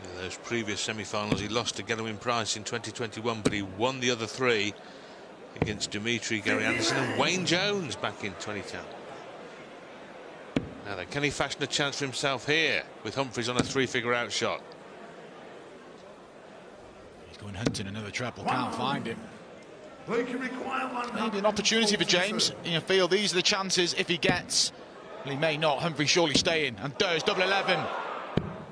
In those previous semi-finals, he lost to Gelwin Price in 2021, but he won the other three against Dimitri, Gary Anderson and Wayne Jones back in 2010. Now then, can he fashion a chance for himself here with Humphries on a three-figure outshot? He's going hunting another treble, can't find him. Maybe an opportunity for James. You feel these are the chances if he gets. Well, he may not. Humphries surely staying, and does. Double 11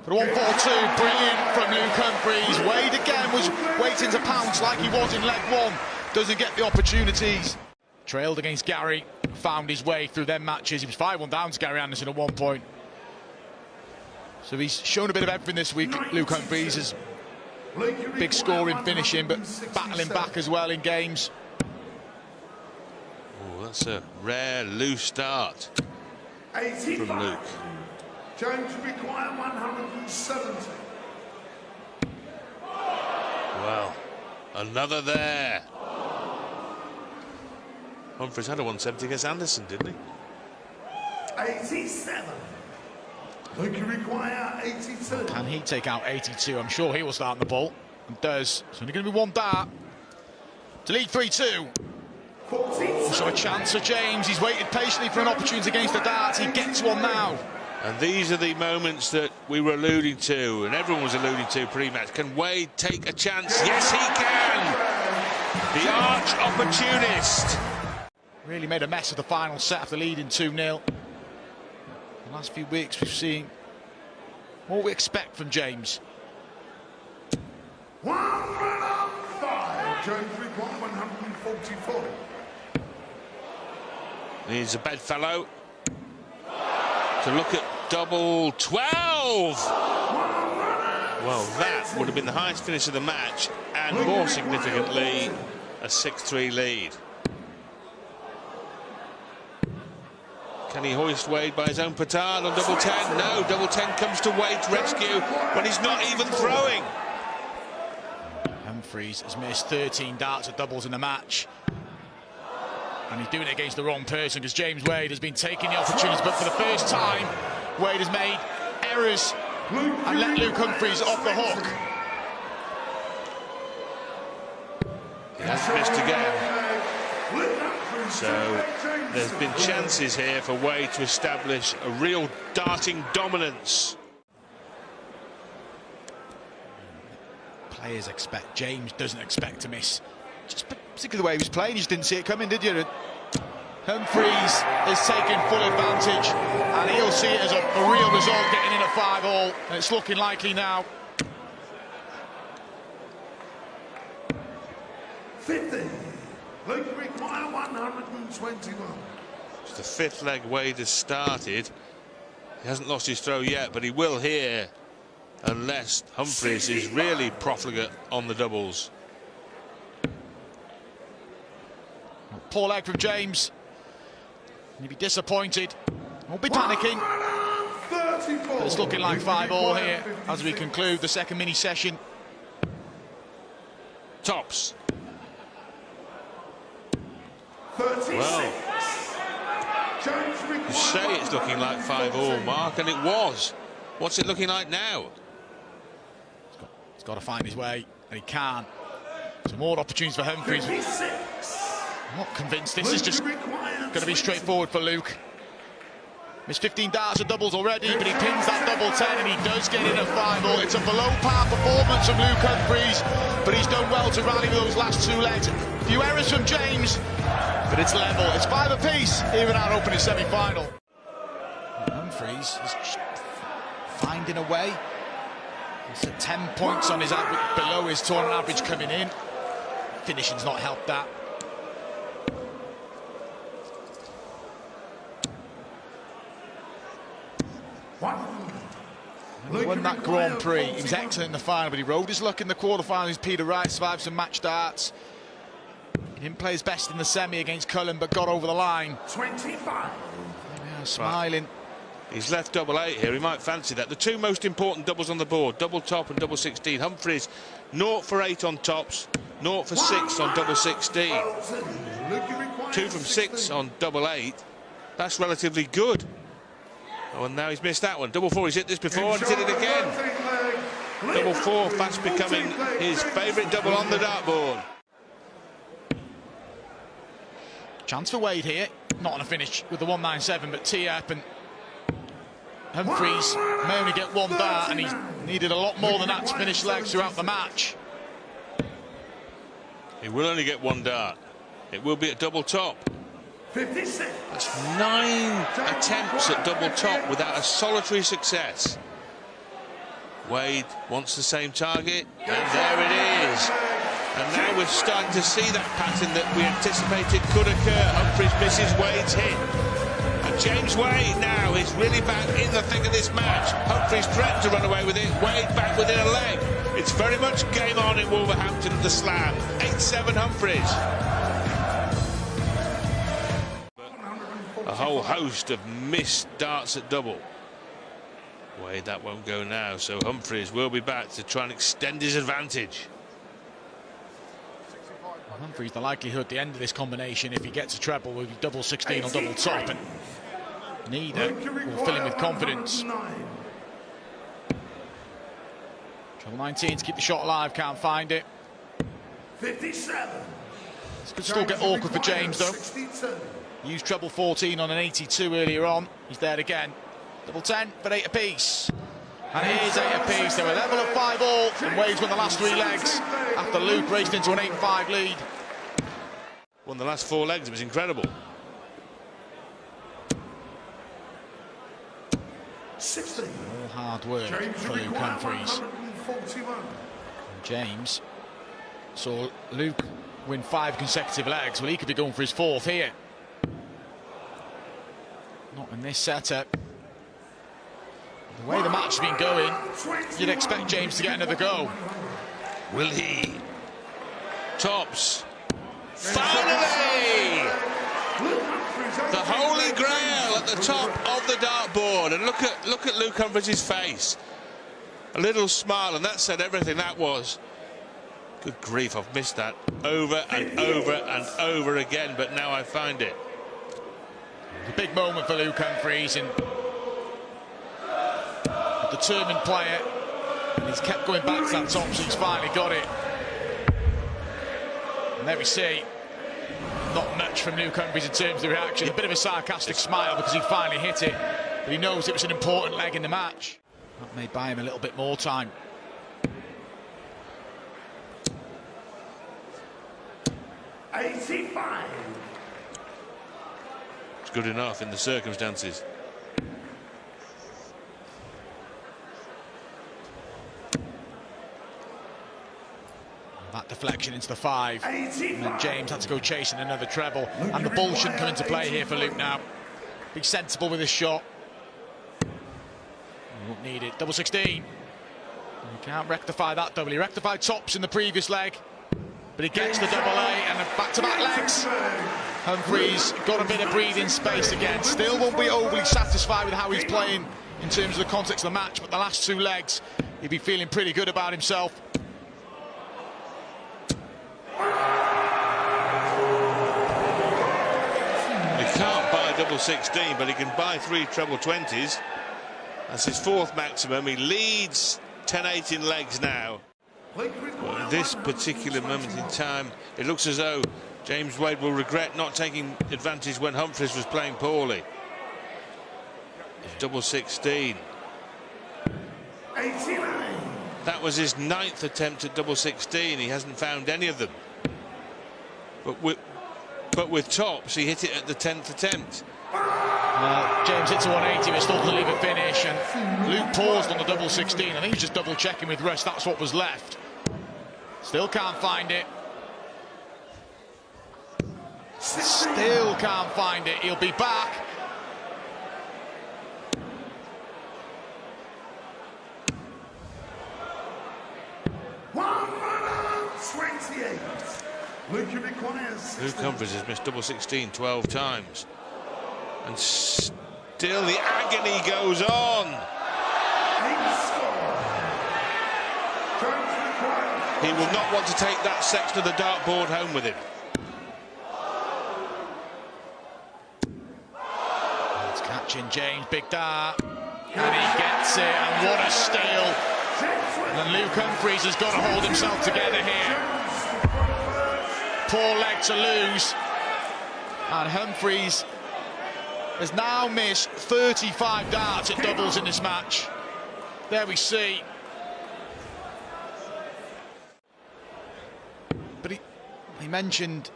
for the 1-4-2. Brilliant from Luke Humphries. Wade again was waiting to pounce like he was in leg one. Doesn't get the opportunities. Trailed against Gary, found his way through them matches. He was 5-1 down to Gary Anderson at one point. So he's shown a bit of everything this week. Luke Humphries is big scoring, finishing, but battling back as well in games. Oh, that's a rare loose start from Luke. James require 170. Well, another there. Humphries had a 170 against Anderson, didn't he? 87. Luke require 82. Can he take out 82? I'm sure he will start on the ball. And does. It's only going to be one dart. To lead 3-2. Also a chance for James. He's waited patiently for an opportunity against the darts. He gets one now. And these are the moments that we were alluding to, and everyone was alluding to pre-match. Can Wade take a chance? Yes, he can! The arch opportunist. Really made a mess of the final set after leading 2-0. The last few weeks we've seen what we expect from James. 105. James require 144. Needs a bedfellow to look at double 12. Well, that would have been the highest finish of the match, and more significantly, a 6-3 lead. Can he hoist Wade by his own petard on double 10? No, double 10 comes to Wade's rescue, but he's not even throwing. Humphries has missed 13 darts at doubles in the match. And he's doing it against the wrong person, because James Wade has been taking the opportunities, but for the first time, Wade has made errors and let Luke Humphries off the hook. He has missed again. So there's been chances here for Wade to establish a real darting dominance. Players expect, James doesn't expect to miss. Just particularly the way he was playing, you just didn't see it coming, did you? Humphries is taking full advantage, and he'll see it as a real result, getting in a 5-all, and it's looking likely now. 50. Luke require 121. It's the fifth leg Wade has started. He hasn't lost his throw yet, but he will here, unless Humphries is really profligate on the doubles. Poor leg from James. He'll be disappointed. Won't be panicking. But it's looking like 5-all here as we conclude the second mini session. Tops. 36. Well, you say it's looking like 5-all, Mark, and it was. What's it looking like now? He's got to find his way, and he can. Some more opportunities for Humphries. I'm not convinced this is just going to be straightforward for Luke. Missed 15 darts of doubles already, but he pins that double 10 and he does get in a 5-all. It's a below-par performance from Luke Humphries, but he's done well to rally with those last two legs. A few errors from James, but it's level. It's 5 apiece here in our opening semi-final. Humphries is finding a way. It's at 10 points on his average, below his tournament average coming in. Finishing's not helped that. He won that Grand Prix. He was excellent in the final, but he rode his luck in the quarterfinals. Peter Wright survived some match darts. He didn't play his best in the semi against Cullen, but got over the line. 25. Yeah, smiling. He's left double 8 here. He might fancy that. The two most important doubles on the board, double top and double 16. Humphries, 0 for 8 on tops, 0 for 6 on double 16. 2 from 6 on double 8. That's relatively good. Oh, and now he's missed that one. Double 4, he's hit this before and did it again. Double double four fast becoming his favourite double on the dartboard. Chance for Wade here. Not on a finish with the 197, but tee-up, and Humphries may only get one dart, and he's needed a lot more than that to finish legs throughout the match. He will only get one dart. It will be a double top. 56. That's 9 attempts at double top without a solitary success. Wade wants the same target, and there it is. And now we're starting to see that pattern that we anticipated could occur. Humphries misses Wade's hit. And James Wade now is really back in the thick of this match. Humphries threatened to run away with it. Wade back within a leg. It's very much game on in Wolverhampton at the Slam. 8-7 Humphries. A whole host of missed darts at double. Wade, that won't go now, so Humphries will be back to try and extend his advantage. Humphries, the likelihood at the end of this combination, if he gets a treble, will be double 16 or double top, and neither will fill him with confidence. Treble 19 to keep the shot alive, can't find it. 57. This could still get awkward for James, though. 62. Used treble 14 on an 82 earlier on. He's there again. Double 10 for 8 apiece. And it is 8 apiece. They were level at 5 all, and Wade's won the last 3 legs after Luke raced into an 8-5 lead. Won the last 4 legs, it was incredible. 60. All hard work James for Luke Humphries. 141. James saw Luke win 5 consecutive legs. Well, he could be going for his 4th here. Not in this setup. The way the match has been going, you'd expect James to get another go. Will he? Tops. Finally! The holy grail at the top of the dartboard. And look at Luke Humphries' face. A little smile, and that said everything. That was. Good grief, I've missed that over and over and over again, but now I find it. A big moment for Luke Humphries, and a determined player, and he's kept going back to that top, so he's finally got it. And there we see, not much from Luke Humphries in terms of the reaction. A bit of a sarcastic smile because he finally hit it, but he knows it was an important leg in the match. That may buy him a little bit more time. $85. It's good enough in the circumstances. That deflection into the 5. 85. And then James had to go chasing another treble. And the ball shouldn't come into play here for Luke now. Be sensible with his shot. He won't need it. Double 16. He can't rectify that double. He rectified tops in the previous leg, but he gets the double A and the back-to-back legs. Humphries got a bit of breathing space again. Still won't be overly satisfied with how he's playing in terms of the context of the match, but the last 2 legs, he'd be feeling pretty good about himself. He can't buy double 16, but he can buy 3 treble 20s. That's his 4th maximum. He leads 10-8 in legs now. Well, at this particular moment in time, it looks as though James Wade will regret not taking advantage when Humphries was playing poorly. Double 16. 89. That was his 9th attempt at double 16. He hasn't found any of them. But with tops, he hit it at the 10th attempt. James hits a 180, but still doesn't leave a finish. And Luke paused on the double 16. I think he was just double checking with Russ. That's what was left. Still can't find it. Still can't find it. He'll be back. Luke Humphries has missed double 16 12 times. And still the agony goes on. He will not want to take that section of the dartboard home with him. It's catching James, big dart. And he gets it, and what a steal. And Luke Humphries has got to hold himself together here. Poor leg to lose. And Humphries has now missed 35 darts at doubles in this match. There we see. But he mentioned...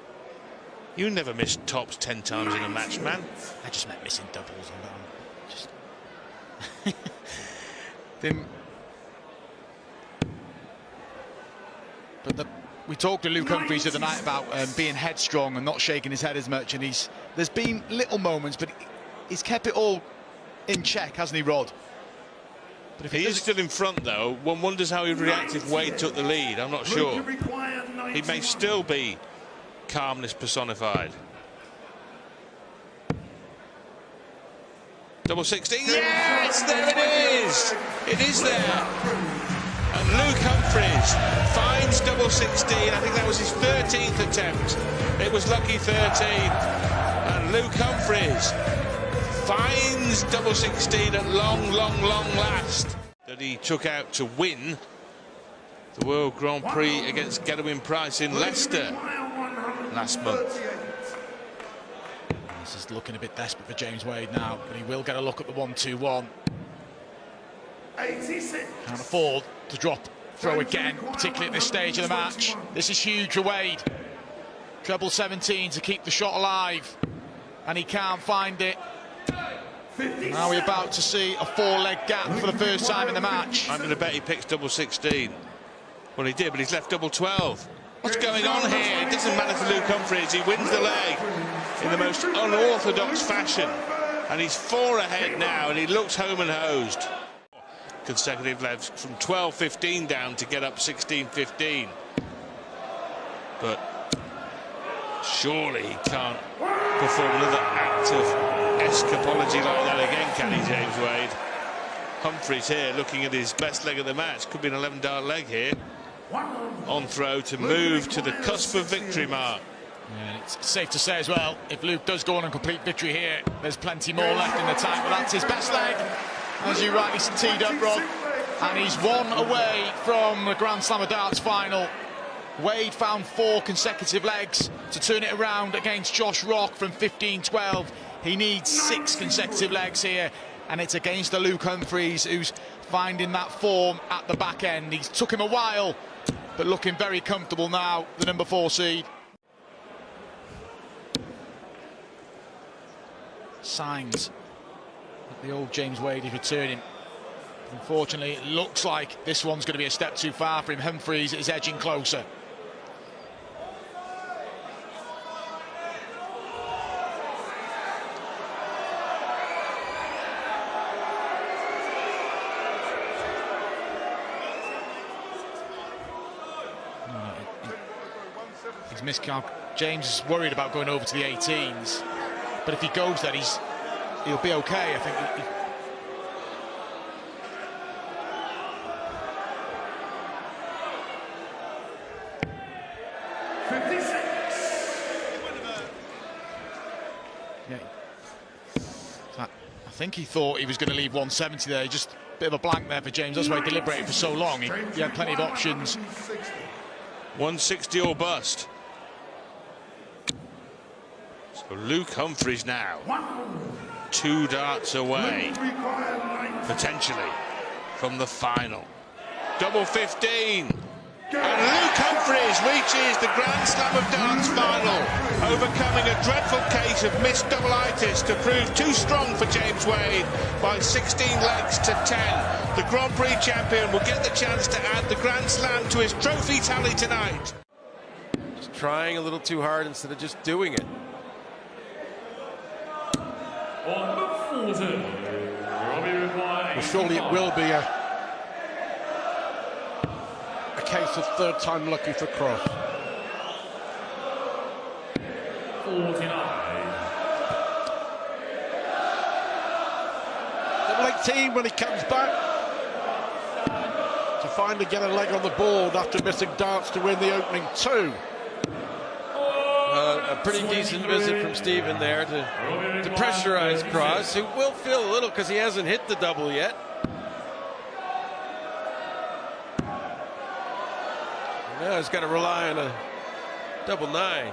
You never miss tops 10 times in a match, man. I just meant missing doubles. Just... We talked to Luke Humphries the other night about being headstrong and not shaking his head as much, and there's been little moments, but he's kept it all in check, hasn't he, Rod? But if he is still in front, though, one wonders how he'd react if Wade took the lead. I'm not sure. He may still be calmness personified. Double 16. Yes, there it is. It is there. And Luke Humphries finds double 16. I think that was his 13th attempt. It was lucky 13. And Luke Humphries finds double 16 at long last. That he took out to win the World Grand Prix against Gerwyn Price in Leicester last month. This is looking a bit desperate for James Wade now, but he will get a look at the 1-2-1. 86. Can't afford to drop throw again, particularly at this stage of the match. This is huge for Wade. Treble 17 to keep the shot alive, and he can't find it. Now we're about to see a four-leg gap for the first time in the match. I'm going to bet he picks double 16. Well, he did, but he's left double 12. What's going on here? It doesn't matter for Luke Humphries. He wins the leg in the most unorthodox fashion. And he's 4 ahead now, and he looks home and hosed. Consecutive legs from 12-15 down to get up 16-15. But surely he can't perform another act of escapology like that again, can he, James Wade? Humphries here looking at his best leg of the match. Could be an 11-dart leg here. On throw to move to the cusp of victory mark. Yeah, it's safe to say as well, if Luke does go on and complete victory here, there's plenty more left in the tank, but that's his best leg, as you rightly teed up, Rob. And he's 1 away from the Grand Slam of Darts final. Wade found 4 consecutive legs to turn it around against Josh Rock from 15-12. He needs 6 consecutive legs here, and it's against the Luke Humphries, who's finding that form at the back end. He's took him a while, but looking very comfortable now, the number 4 seed. Signs that the old James Wade is returning. Unfortunately, it looks like this one's going to be a step too far for him. Humphries is edging closer. He's miscalculated. James is worried about going over to the 18s, but if he goes there, he'll be okay. I think. 56. Yeah. I think he thought he was going to leave 170 there. Just a bit of a blank there for James. That's why he deliberated for so long. He had plenty of options. 160 or bust. So Luke Humphries now 2 darts away, potentially, from the final. Double 15. And Luke Humphries reaches the Grand Slam of Darts final, overcoming a dreadful case of missed double-itis to prove too strong for James Wade by 16 legs to 10. The Grand Prix champion will get the chance to add the Grand Slam to his trophy tally tonight. Just trying a little too hard instead of just doing it. Well, surely it will be a case of third time lucky for Cross. 49. Double 18 when he comes back to finally get a leg on the board after missing darts to win the opening 2. A pretty decent visit from Stephen there to pressurize Cross, who will feel a little because he hasn't hit the double yet. Now he's got to rely on a double 9.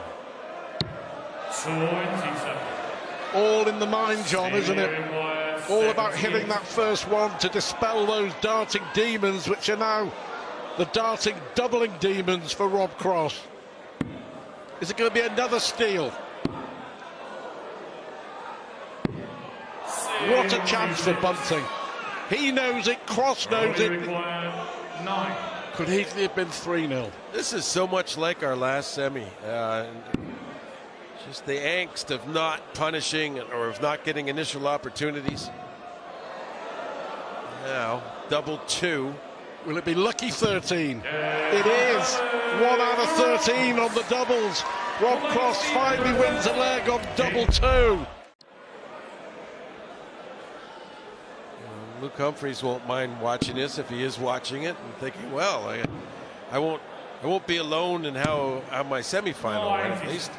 27. All in the mind, John, isn't it? All about hitting that first one to dispel those darting demons, which are now the darting doubling demons for Rob Cross. Is it going to be another steal? What a chance for Bunting. He knows it, Cross knows it. 9. Could easily have been 3-0. This is so much like our last semi. Just the angst of not punishing or of not getting initial opportunities. Now, double 2. Will it be lucky 13? It is. 1 out of 13 on the doubles. Rob Cross finally wins a leg on double 2. Luke Humphries won't mind watching this if he is watching it and thinking, well, I won't be alone in how my semifinal went. At least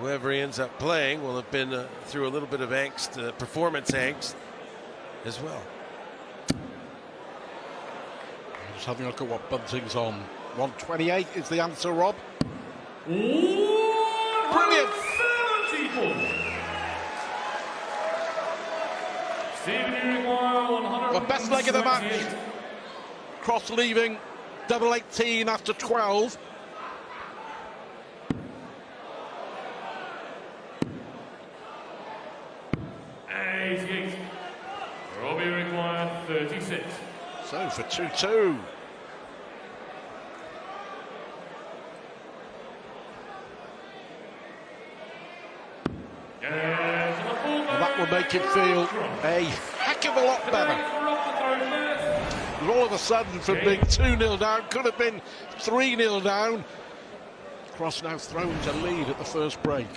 whoever he ends up playing will have been through a little bit of angst, performance angst as well. Just having a look at what Bunting's on. 128 is the answer, Rob. Brilliant. The best leg of the match. Cross leaving double 18 after 12. Robbie required 36. So for 2-2. That will make him feel a heck of a lot better. And all of a sudden, from being 2-0 down, could have been 3-0 down. Cross now thrown to lead at the first break.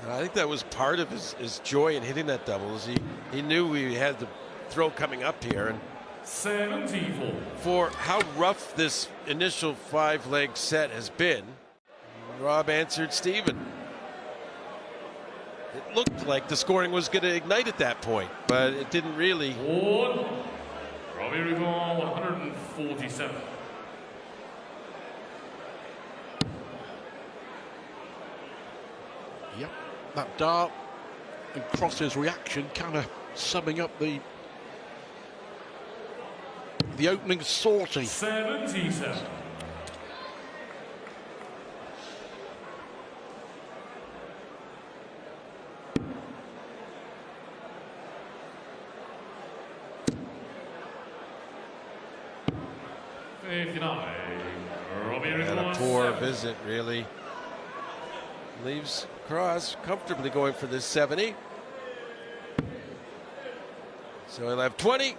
And I think that was part of his joy in hitting that double. Is he knew he had the throw coming up here, and 74. for how rough this initial 5-leg set has been, Rob answered Stephen. It looked like the scoring was going to ignite at that point, but it didn't really. Robbie Rigon, 147. Yep, that dart and Cross's reaction kind of summing up the opening sortie. 77. And a poor visit, really. Leaves Cross comfortably going for this 70. So he'll have 20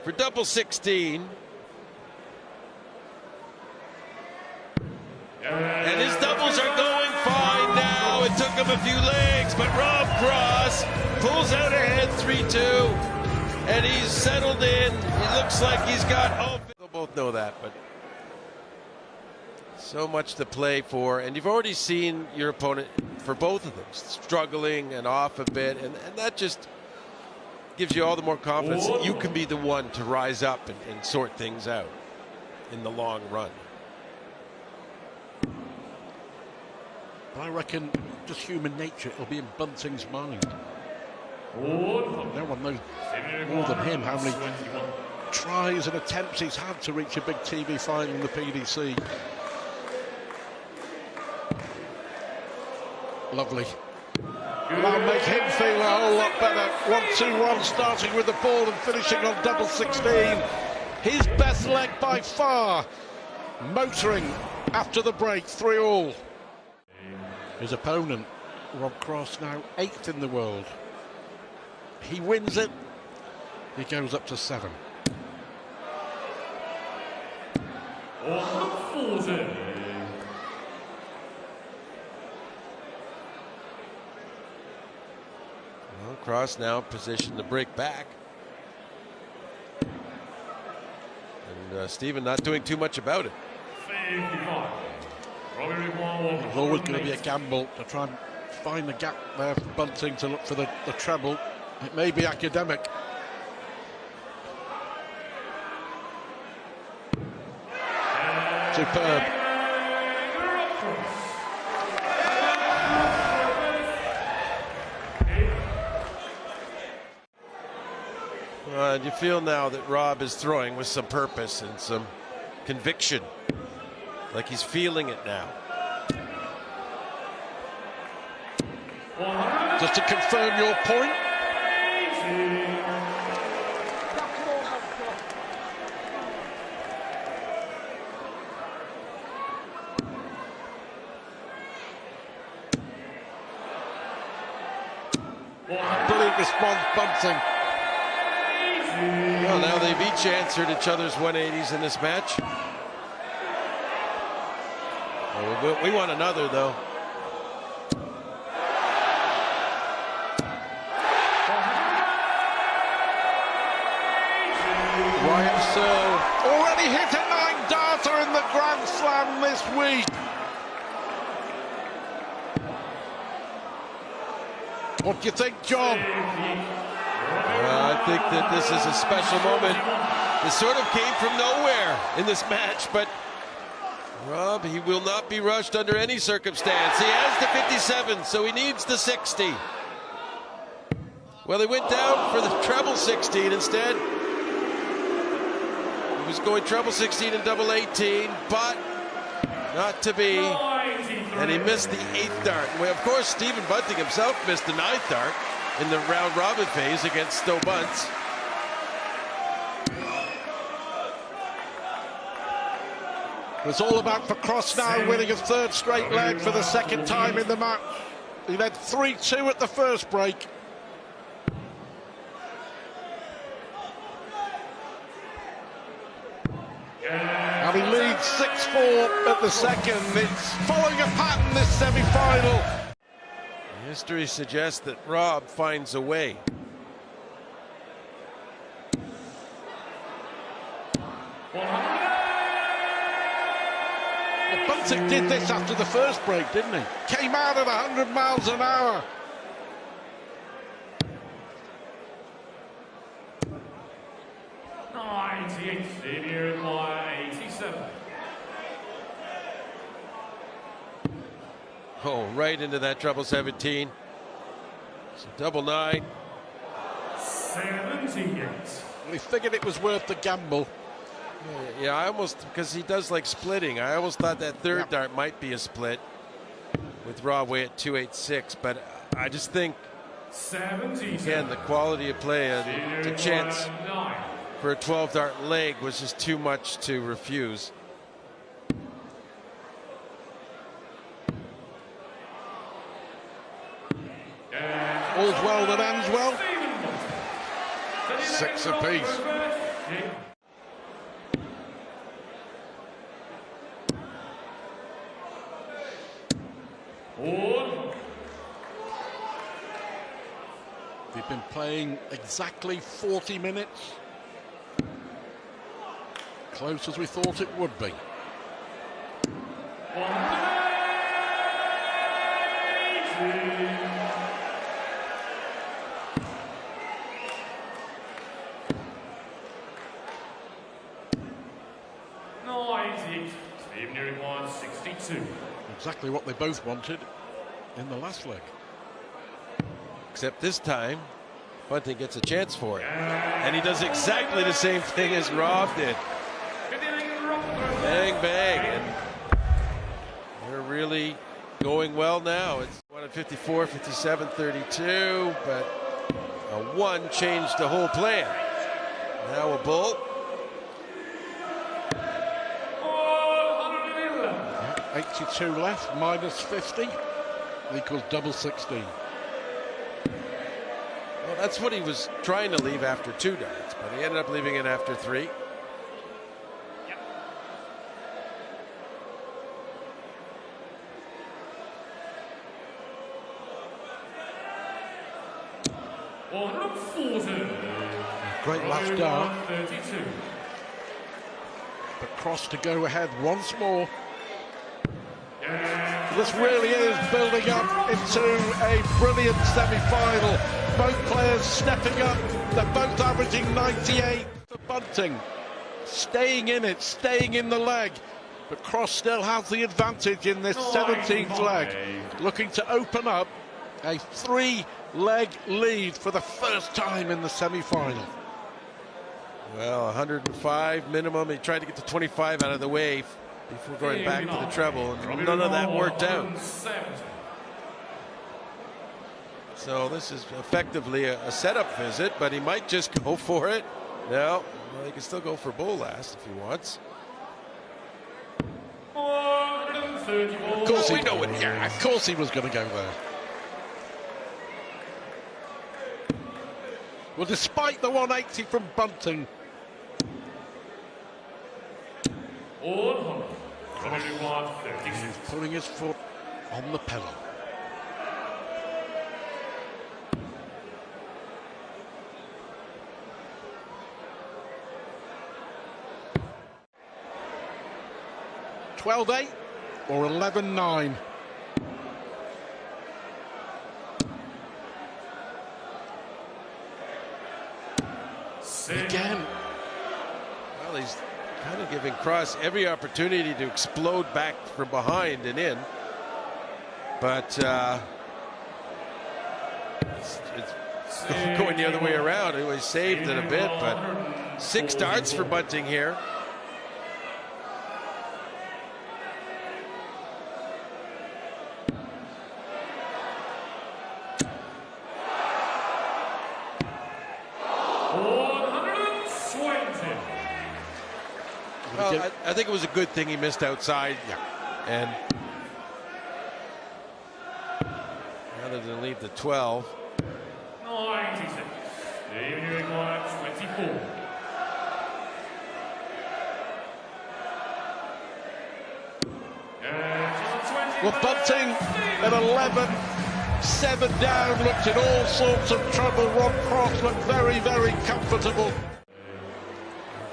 for double 16. And his doubles are going fine now. It took him a few legs, but Rob Cross pulls out ahead 3-2. And he's settled in. He looks like he's got. Oh, they'll both know that, but so much to play for. And you've already seen your opponent, for both of them, struggling and off a bit. And that just gives you all the more confidence that you can be the one to rise up and sort things out in the long run. I reckon just human nature, it'll be in Bunting's mind. No one knows more than him how many tries and attempts he's had to reach a big TV final in the PDC. Lovely. That'll make him feel a whole lot better. 1-2-1 starting with the ball and finishing on double 16. His best leg by far. Motoring after the break, 3-all. His opponent, Rob Cross, now 8th in the world. He wins it, he goes up to 7. Well, Cross now positioned to break back. And Stephen not doing too much about it. There's always going to be a gamble to try and find the gap there for Bunting to look for the treble. It may be academic. Superb. And you feel now that Rob is throwing with some purpose and some conviction, like he's feeling it now. Just to confirm your point. Brilliant response, Bunting. Well, now they've each answered each other's 180s in this match. Well, we want another, though. Ryan Searle already hit a 9-darter in the Grand Slam this week. What do you think, John? I think that this is a special moment. It sort of came from nowhere in this match, but Rob, he will not be rushed under any circumstance. He has the 57, so he needs the 60. Well, he went down for the treble 16 instead. He was going treble 16 and double 18, but not to be. And he missed the 8th dart. Well, of course, Stephen Bunting himself missed the 9th dart in the round robin phase against Stowe Bunce. It's all about for Cross now winning a 3rd straight leg for the 2nd time in the match. He led 3-2 at the first break. And he leads 6-4 at the second. It's following a pattern, this semi-final. History suggests that Rob finds a way. Well, Bunting did this after the first break, didn't he? Came out at 100 miles an hour. Xavier by 87. Oh, right into that treble 17. So double 9. 78. We figured it was worth the gamble. Yeah, I almost, because he does like splitting, I almost thought that 3rd dart might be a split with Rob Way at 286, but I just think, 77. again, the quality of play, the chance for a 12-dart leg was just too much to refuse. All's well that ends well. 6 apiece. They've been playing exactly 40 minutes. Close as we thought it would be. Stephen requires 62. Exactly what they both wanted in the last leg. Except this time, Bunting gets a chance for it. And he does exactly the same thing as Rob did. Bang, bang. And they're really going well now. It's 154, 57, 32, but a 1 changed the whole plan. Now a bull. 82 left, minus 50 equals double 16. Well, that's what he was trying to leave after 2 darts, but he ended up leaving it after 3. Yep. 140. Great last dart. 32. But Cross to go ahead once more. This really is building up into a brilliant semi-final. Both players stepping up. They're both averaging 98 for Bunting. Staying in it, staying in the leg. But Cross still has the advantage in this 17th leg, looking to open up a 3-leg lead for the first time in the semi-final. Well, 105 minimum. He tried to get to 25 out of the way before going back to the treble, and none of that worked out. So this is effectively a setup visit, but he might just go for it. No, well, he can still go for bull last if he wants. Of course he know it. Yeah, of course he was going to go there. Well, despite the 180 from Bunting, he's putting his foot on the pedal. $12-8 or 11-9. Again. Well, he's kind of giving Cross every opportunity to explode back from behind and in. But it's going the other way around. He was saved it a bit, but 6 darts for Bunting here. Well, I think it was a good thing he missed outside. Yeah. And rather than leave the 12. 96. Stephen Ewing, 24. Well, Bunting at 11, 7 down, looked in all sorts of trouble. Rob Cross looked very, very comfortable.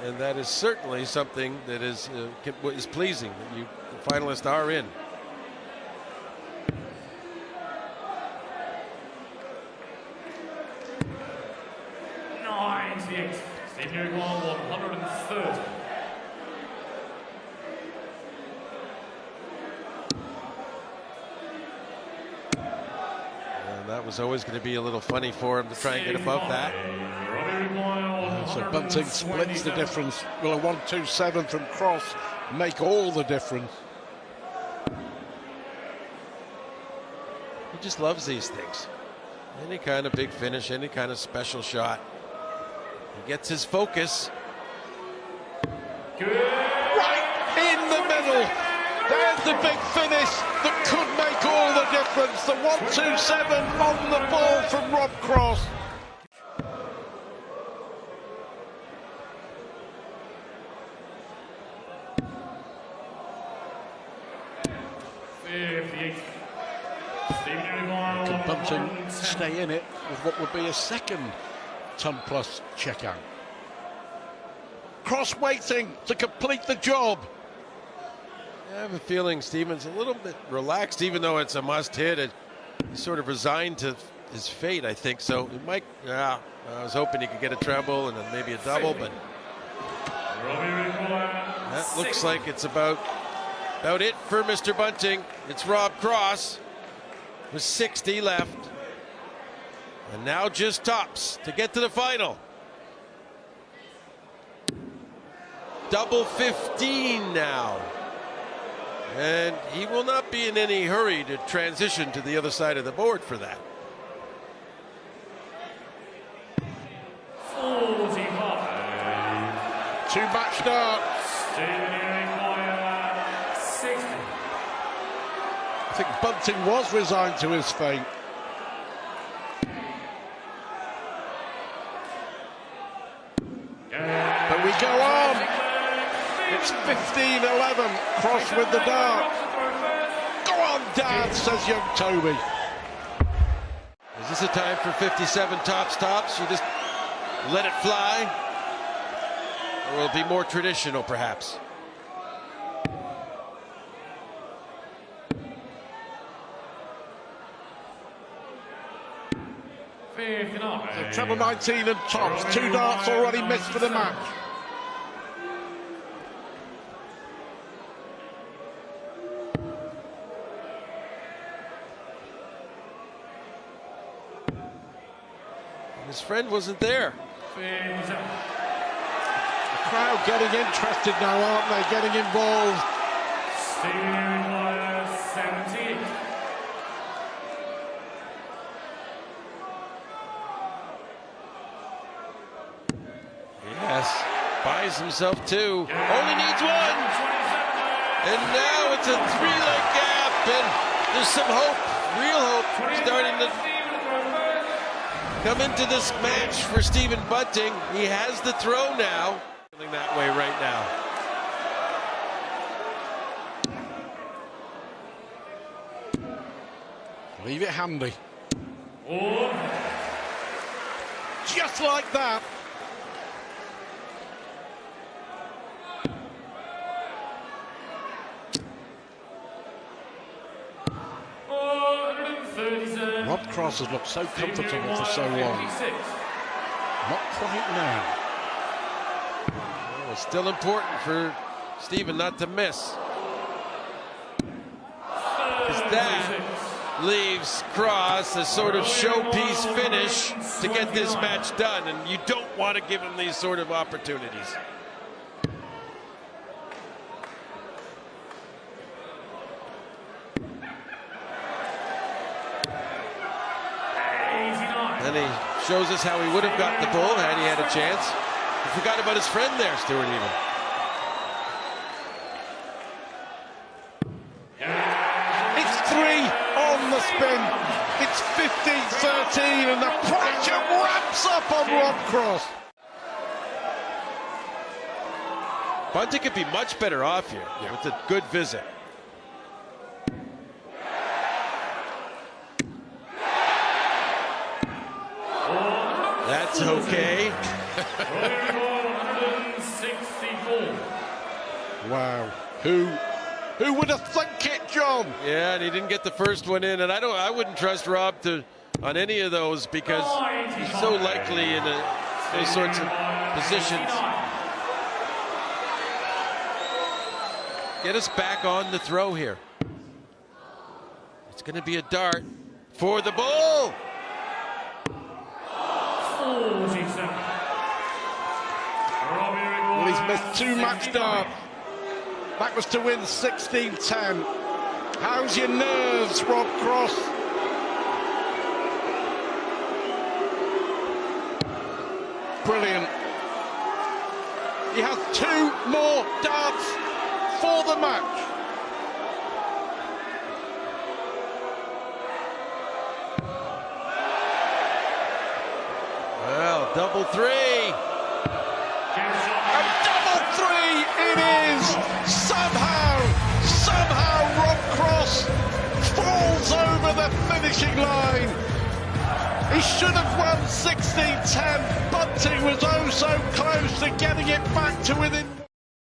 And that is certainly something that is pleasing, that the finalists are in. Stephen Ewing, 130. And that was always going to be a little funny for him to try and get above that. So Bunting splits the difference. Will a 1-2-7 from Cross make all the difference? He just loves these things. Any kind of big finish, any kind of special shot. He gets his focus. Right in the middle. There's the big finish that could make all the difference. The 1-2-7 on the ball from Rob Cross. Can Bunting stay in it with what would be a second ton-plus checkout? Cross waiting to complete the job. I have a feeling Stevens a little bit relaxed, even though it's a must-hit. He's sort of resigned to his fate, I think. So he might. I was hoping he could get a treble and then maybe a double, but that looks like it's about it for Mr. Bunting. It's Rob Cross with 60 left, and now just tops to get to the final. Double 15 now. And he will not be in any hurry to transition to the other side of the board for that. 45. 2 match darts. Stephen Ewing, 60. I think Bunting was resigned to his fate. But we go on. It's 15-11. Cross with the dart. Go on, Dad, says young Toby. Is this a time for 57 tops? You just let it fly? Or will it be more traditional, perhaps? So treble 19 and tops. 2 darts already missed for the match. His friend wasn't there. 57. The crowd getting interested now, aren't they? Getting involved. Stephen Maguire, 78. Yes, buys himself two. Only needs one. And now it's a three-leg gap, and there's some hope, real hope, starting to come into this match for Stephen Bunting. He has the throw now. Feeling that way right now. Leave it handy. Just like that. Rob Cross has looked so comfortable for so long. Not quite now. Well, it's still important for Stephen not to miss. Because that leaves Cross a sort of showpiece finish to get this match done, and you don't want to give him these sort of opportunities. And he shows us how he would have got the bull had he had a chance. He forgot about his friend there, Stuart even. It's 3 on the spin. It's 50-13 and the pressure ramps up on Rob Cross. Bunting could be much better off here with a good visit. That's okay. 164. Wow. Who would have thunk it, John? Yeah, and he didn't get the first one in, and I wouldn't trust Rob on any of those because he's so likely in those sorts of positions. Get us back on the throw here. It's going to be a dart for the bull. 47. Well, he's missed 2 match darts. That was to win 16-10. How's your nerves, Rob Cross? Brilliant. He has 2 more darts for the match. Well, double three. A double three it is! Somehow Rob Cross falls over the finishing line. He should have won 16-10. Bunting was oh so close to getting it back to within